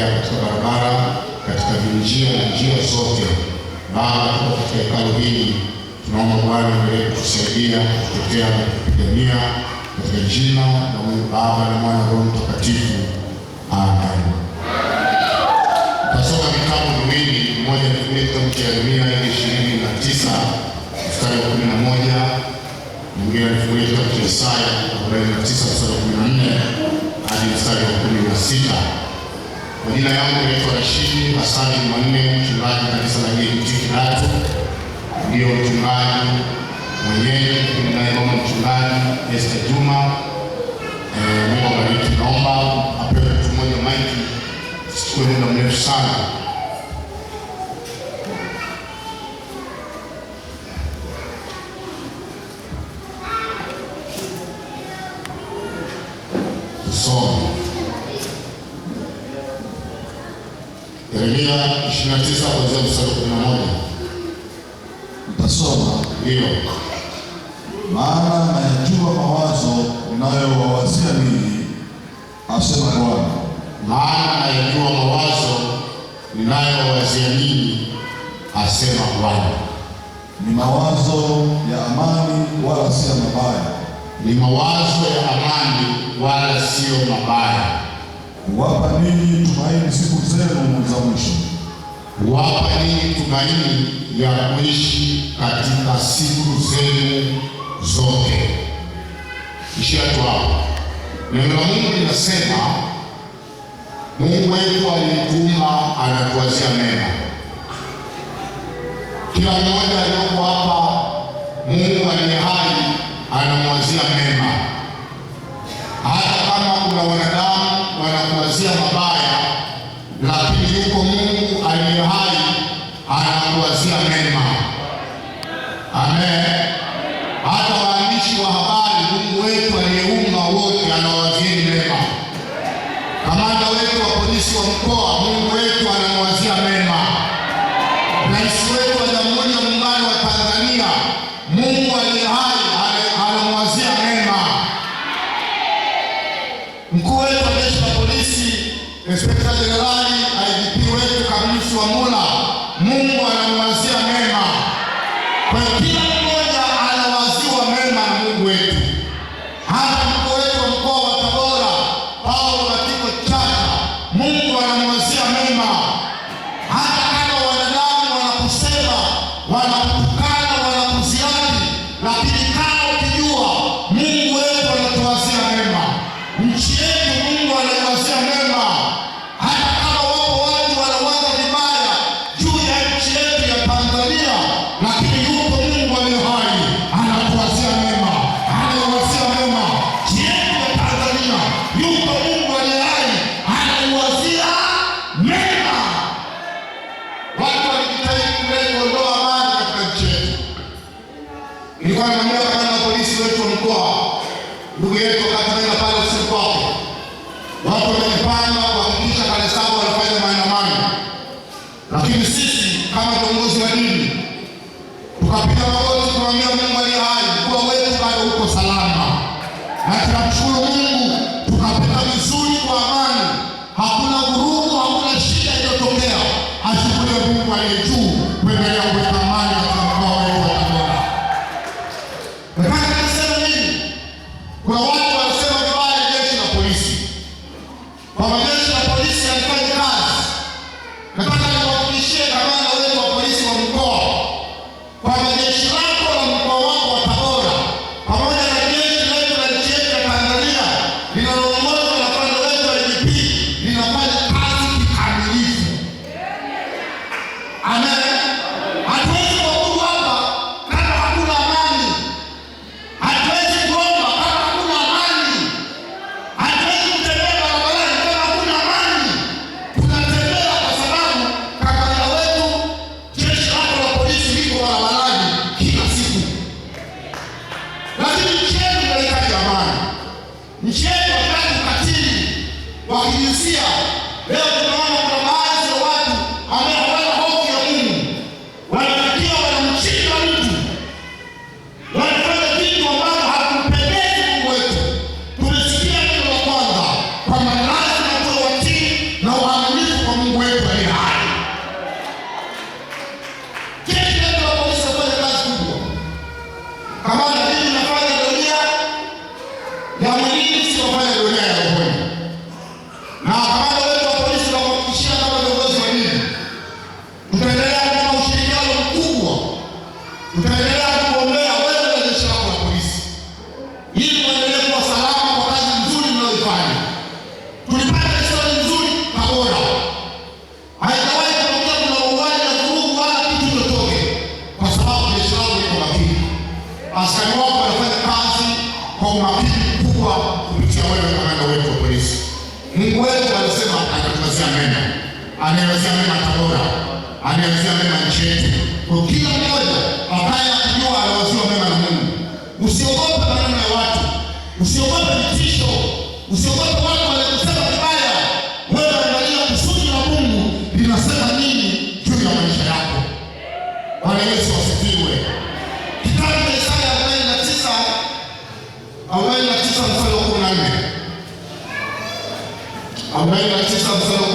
kutembea katika barabara, katika vinjia na njia zote. Baba, tuko katika hekalu hili, tunaomba Bwana endelee kutusaidia, kututetea na kutupigania katika jina la Mungu Baba na Mwana na Roho Mtakatifu. Amen. Tasoma vitabu viwili, mmoja ni kitabu cha Yeremia 29 mstari wa 11, mwingine ni kitabu cha Isaya 49 mstari wa 14 hadi mstari wa 16. Majina yangu naitwa Rashidi Hasani Jumanne, mchungaji kanisa la JKT Kidatu. Ndio mchungaji mwenyewe, naye mama mchungaji Esther Juma. Mungu awabariki. Naomba apewe mtu mmoja maiki, sichukue muda mrefu sana. Tusome Yeremia 29 kuanzia mstari wa 11. Mtasoma. Ndio. Maana nayajua mawazo ninayowawazia ninyi, asema Bwana. Maana nayajua mawazo ninayowazia ninyi, asema Bwana. Ni mawazo ya amani wala si mabaya. Ni mawazo ya amani wala sio mabaya. Kuwapa ninyi tumaini siku zenu za mwisho. Kuwapa ninyi tumaini ya kuishi katika siku zenu zote. Ishia tu hapo. Neno la Mungu linasema Mungu wetu alituumba, anatuwazia mema. Kila mmoja aliyoko hapa, Mungu aliye hai anamwazia mema. Hata kama kuna wanadamu wanakuwazia mabaya, lakini yuko Mungu aliye hai anakuwazia mema. Amen. Hata waandishi wa habari, Mungu wetu aliyeumba wote anawazia mema. Kamanda wetu wa polisi wa mkoa, Mungu wetu anamwazia mema. Rais wetu wa Jamhuri ya Muungano wa Tanzania, Mungu aliye hai anamwazia mema. Mkuu wetu wa jeshi la polisi, Inspekta Jenerali IGP wetu Kamisi Wambura, Mungu anamwazia mema. Kwa kila mmoja anawaziwa mema na Mungu wetu. Hata mkuu wetu wa mkoa wa Tabora, Paulo Matiko Chacha, Mungu anamwazia mema. Hata kama wanadamu wanakusema, wanakutukana, wanakuziani, lakini kama ukijua Mungu wetu anatuwazia mema. Nchi yetu Mungu anaiwazia mema. Hata kama wapo watu wanawaza vibaya juu ya nchi yetu ya Tanzania, lakini yupo Mungu aliye hai anatuwazia mema. Anaiwazia mema nchi yetu ya Tanzania. Yupo Mungu aliye hai anaiwazia mema. Watu walijitahidi kuondoa amani katika nchi yetu. Nilikuwa nimwambia kamanda wa polisi wetu wa mkoa, ndugu yetu Katarina pale usiku wake, watu wamejipanga kuhakikisha kanisa lao wanafanya maandamano, lakini sisi kama viongozi wa dini tukapiga magoti kumwambia Mungu aliye hai, mkoa wetu bado uko salama, na tunamshukuru Mungu, tukapita vizuri kwa amani, hakuna vurugu, hakuna shida iliyotokea. Ashukuriwe Mungu aliye juu kuendelea kuweka amani katika mkoa wetu wa Tabora. Nataka niseme nini? Kuna watu wanasema vibaya jeshi la polisi, kwamba jeshi la polisi halifanya kazi. Nataka niwahakikishie kamanda wetu wa polisi wa mkoa kwamba jeshi lako la mkoa wako wa Tabora pamoja na jeshi letu la nchi yetu ya Tanzania linaloongozwa na kamanda wetu wa IGP linafanya kazi kikamilifu. Amen. Hatuwezi kuabudu hapa kama hakuna amani. Hatuwezi kuomba kama hakuna amani. Hatuwezi kutembea barabarani kama hakuna amani. Tunatembea kwa sababu kamanda wetu, jeshi lako la polisi liko barabarani kila siku. Lakini nchi yetu inahitaji amani. Nchi yetu haitaki ukatili wa kijinsia. Leo tunaona kuna baadhi ya watu ambao hawana hofu ya Mungu, wanafikia wanamchinja mtu, wanafanya vitu ambavyo havimpendezi Mungu wetu. Tumesikia neno la kwanza kwamba lazima tuwe watii na waaminifu Mungu wetu anasema atatuwazia mema. Anawazia mema Tabora, anawazia mema nchi yetu. Kwa kila mmoja ambaye akijua anawaziwa mema na Mungu. Usiogope maneno ya watu. Usiogope vitisho. Usiogope watu wanaosema vibaya. Wewe angalia kusudi la Mungu linasema nini juu ya maisha yako. Bwana Yesu asifiwe. Kitabu cha Isaya 49 mstari wa 14. 49 mstari wa 14.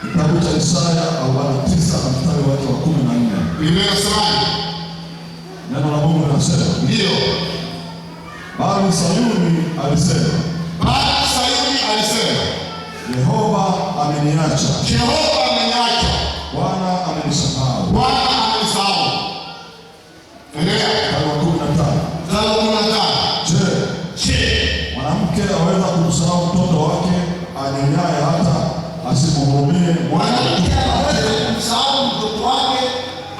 Kitabu cha Isaya 49 mstari wake wa 14. Linasemaje? Neno la Mungu linasema, ndio. Bali Sayuni alisema, Yehova ameniacha. Bwana amenisahau. Endelea. Mstari wa 15. Je, mwanamke aweza kumsahau mtoto wake anyonyaye hata asimhurumie? Mwanamke anaweza kumsahau mtoto wake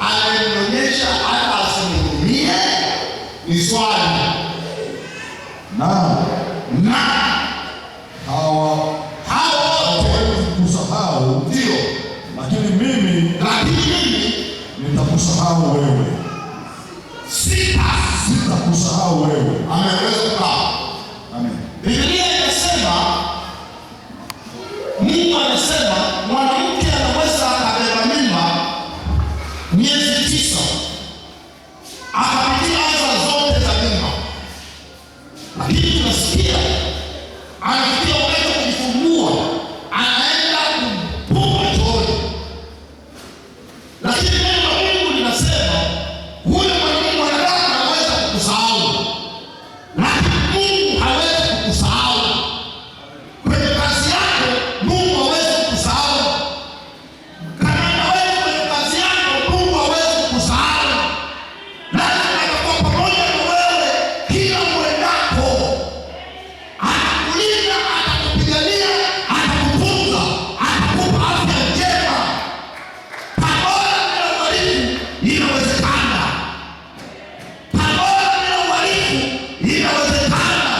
anayemnyonyesha hata asimhurumie? Ni swali. Na hawa hawezi kusahau, ndio, lakini mimi nitakusahau wewe. Sitakusahau wewe. Ameweza kukaa. Amen. Biblia inasema, Mungu anasema mwanamke anaweza akabeba mimba miezi 9 akapitia adha zote za mimba, lakini tunasikia anafikia wakati wa kujifungua anaenda kupunga chooni, lakini neno la Mungu linasema huyo mwanadamu anaweza kukusahau, lakini Mungu hawezi kukusahau. Kwenye kazi yako Mungu hawezi kukusahau. Kama wewe kwenye kazi yako Mungu hawezi kukusahau. Lazima atakuwa pamoja na wewe kila uendako. Atakulinda, atakupigania, atakutunza, atakupa afya njema. Tabora bila uhalifu inawezekana. Tabora bila uhalifu inawezekana.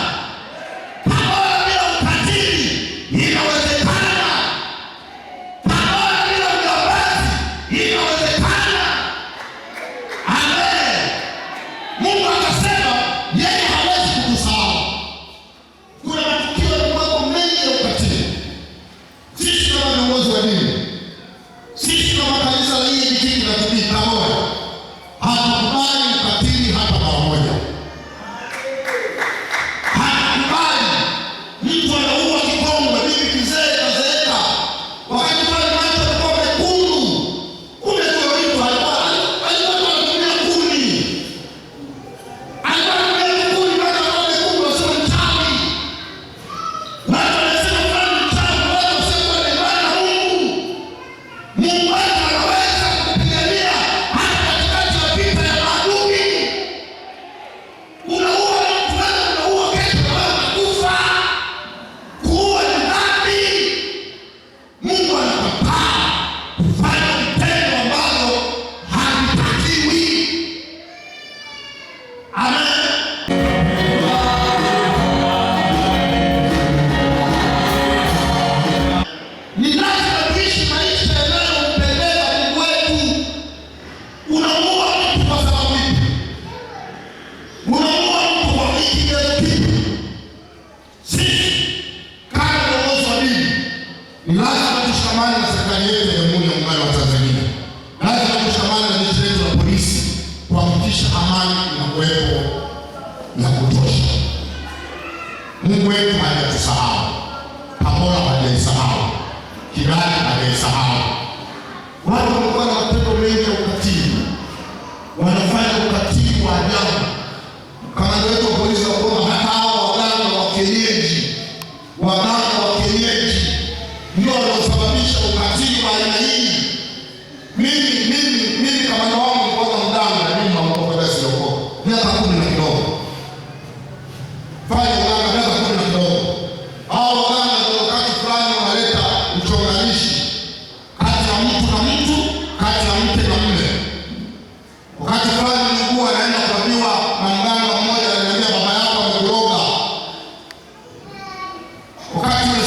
Tabora bila ukatili inawezekana. Tabora bila ujambazi inawezekana. Amen. Mungu akasema yeye hawezi kukusahau. Kuna matukio ya mambo mengi ya ukatili. Sisi kama viongozi wa dini, sisi kama kanisa la hii kijiji la Kibii Tabora, hatukubali ukatili hata mara moja. Hatukubali mtu anaua kikongwe, bibi kizee kazeeka, wakati pale macho yalikuwa mekundu, kumbe kwa mtu alikuwa anatumia kuni. Alikuwa anatumia kuni macho yalikuwa mekundu, wasema mchawi. Watu wanasema fulani mchawi, watu wasema ni mwana wa Mungu. Mungu wetu anaweza kupigania hata katikati ya vita ya maadui. Unaua mtu wewe, unaua kesho na wewe unakufa. Kuua ni dhambi. Mungu anakataa kufanya vitendo ambavyo havitakiwi. Amen. Ni lazima tuishi maisha yanayompendeza Mungu wetu. Unamuua mtu kwa sababu ipi? Unamuua mtu kwa kigezo kipi? Sisi kama viongozi wa dini ni lazima tushikamane na serikali yetu ya Jamhuri ya Muungano wa Tanzania. Lazima tushikamane na jeshi letu la polisi kuhakikisha amani inakuwepo ya kutosha. Mungu wetu hajatusahau. Tabora hajaisahau. Kigali hajaisahau. Watu wamekuwa na matendo mengi ya ukatili, wanafanya ukatili wa ajabu. Kamanda wetu wa polisi wakoma hata hawa waganga wa kienyeji ndio wanaosababisha ukatili wa aina hii. Mimi kamanda wangu mkoa mdanga na mimi mkoa Siyoko miaka 10 na kidogo. Fanya uganga miaka 10 na kidogo. Hao waganga ndio wakati fulani wanaleta uchonganishi kati ya mtu na mtu, kati ya mke na mume. Wakati fulani nilikuwa naenda kuambiwa na mganga mmoja, ananiambia baba yako amekuroga. Wakati ule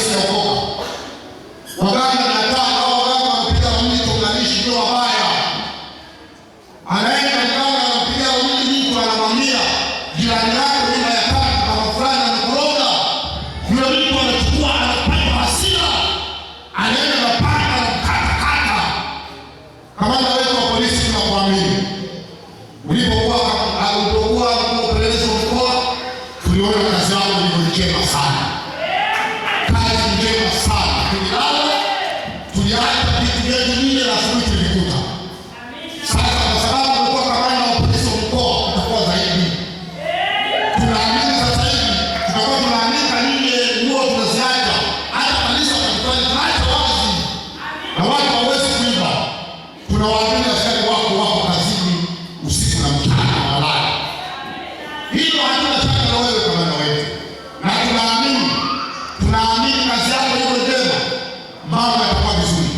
tuliacha vitu vyetu nje na asubuhi tulikuta. Sasa kwa sababu tumekuwa kamanda wa polisi wa mkoa, tutakuwa zaidi. Tunaamini sasa hivi tutakuwa tunaandika nje nguo tunaziacha, hata kanisa tutafanya tunaacha wazi na watu hawawezi kuiba. Tunawaambia askari wako kazini usiku na mchana walala. Hilo hatuna shaka na wewe kamanda wetu, na tunaamini kazi yako iko njema, mambo yatakuwa vizuri.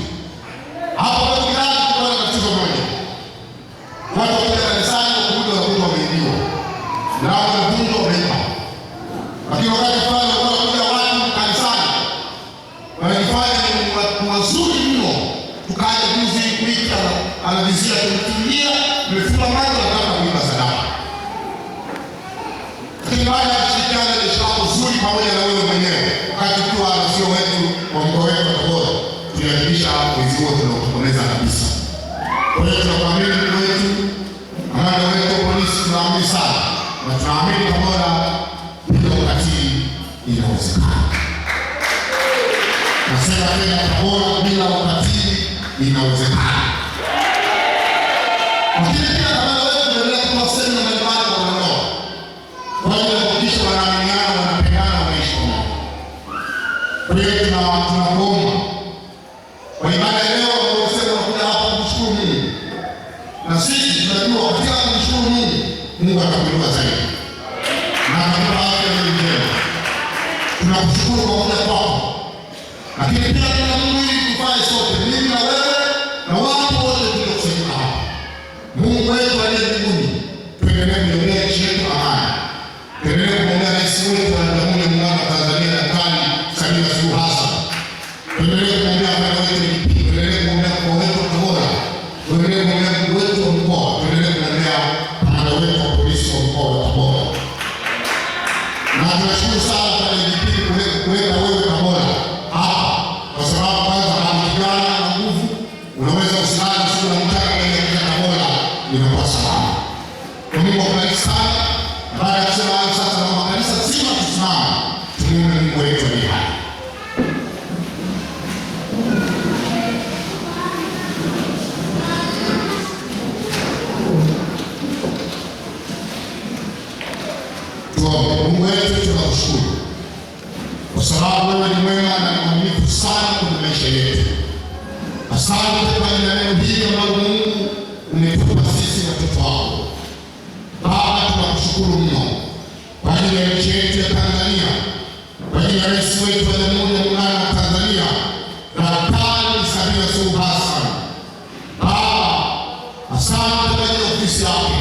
Hapo kwa kirani kuna tatizo moja. Watu wa kanisani wakuja wameibiwa. Na wamevunjwa wameiba. Lakini wakati fulani wanakuja watu kanisani wanajifanya ni wazuri mno. Tukaja juzi wiki anavizia kumkimbia, tumefunga macho na kama kuiba sadaka. Lakini baada ya kushirikiana na shirika zuri pamoja na wewe mwenyewe, wakati tukiwa sio wetu wa mkoa wetu wa Tabora, tuliadhimisha mwezi huo tunaotokomeza kabisa. Kwa hiyo tunakuamini Mungu wetu, kamanda wetu wa polisi, tunaamini sana na tunaamini Tabora bila ukatili inawezekana. Nasema tena, Tabora bila ukatili inawezekana. Lakini pia kamanda wetu tunaendelea kutoa semina mbalimbali kwa wanandoa kwa ajili ya kuhakikisha wanaaminiana, wanapendana, wanaishi pamoja. Kwa hiyo tunakuomba kwa ibada ya leo wanaosema wanakuja hapa kumshukuru Mungu, na sisi tunajua katika kumshukuru Mungu, Mungu atakuinua zaidi na atakupa afya njema. Tunakushukuru kwa muda wako, lakini pia tuna Mungu ili tufanye sote, mimi na wewe na watu wote tuliokusanyika hapa. Mungu wetu aliye mbinguni, tuendelee kuiombea nchi yetu amani. Tuendelee kuombea rais wetu wa Jamhuri ya Muungano wa Tanzania Daktari Samia Suluhu Hassan. Tuendelee kuombea kamanda wetu DPP, tuendelee kuombea mkoa wetu wa Tabora, tuendelee kuombea mkuu wetu wa mkoa, tuendelee kuombea kamanda wetu wa polisi wa mkoa wa Tabora. Na tunashukuru sana kwa DPP kuweka wewe Tabora hapa, kwa sababu kwanza anapigana na nguvu, unaweza kusimama siku na mchana kwenye Tabora inakuwa salama. Kwa Mungu akubariki sana. Baada ya kusema hayo sasa, na makanisa zima tusimame tumuombe Mungu wetu aliye hai. Mungu wetu, tunakushukuru kwa sababu wewe ni mwema na mwaminifu sana kwenye maisha yetu. Asante kwa ajili ya neno hili ambalo Mungu umetupa sisi watoto wako. Baba, tunakushukuru mno kwa ajili ya nchi yetu ya Tanzania, kwa ajili ya rais wetu wa Jamhuri ya Muungano wa Tanzania Daktari Samia Suluhu Hassan. Baba, asante kwa ajili ya ofisi yako.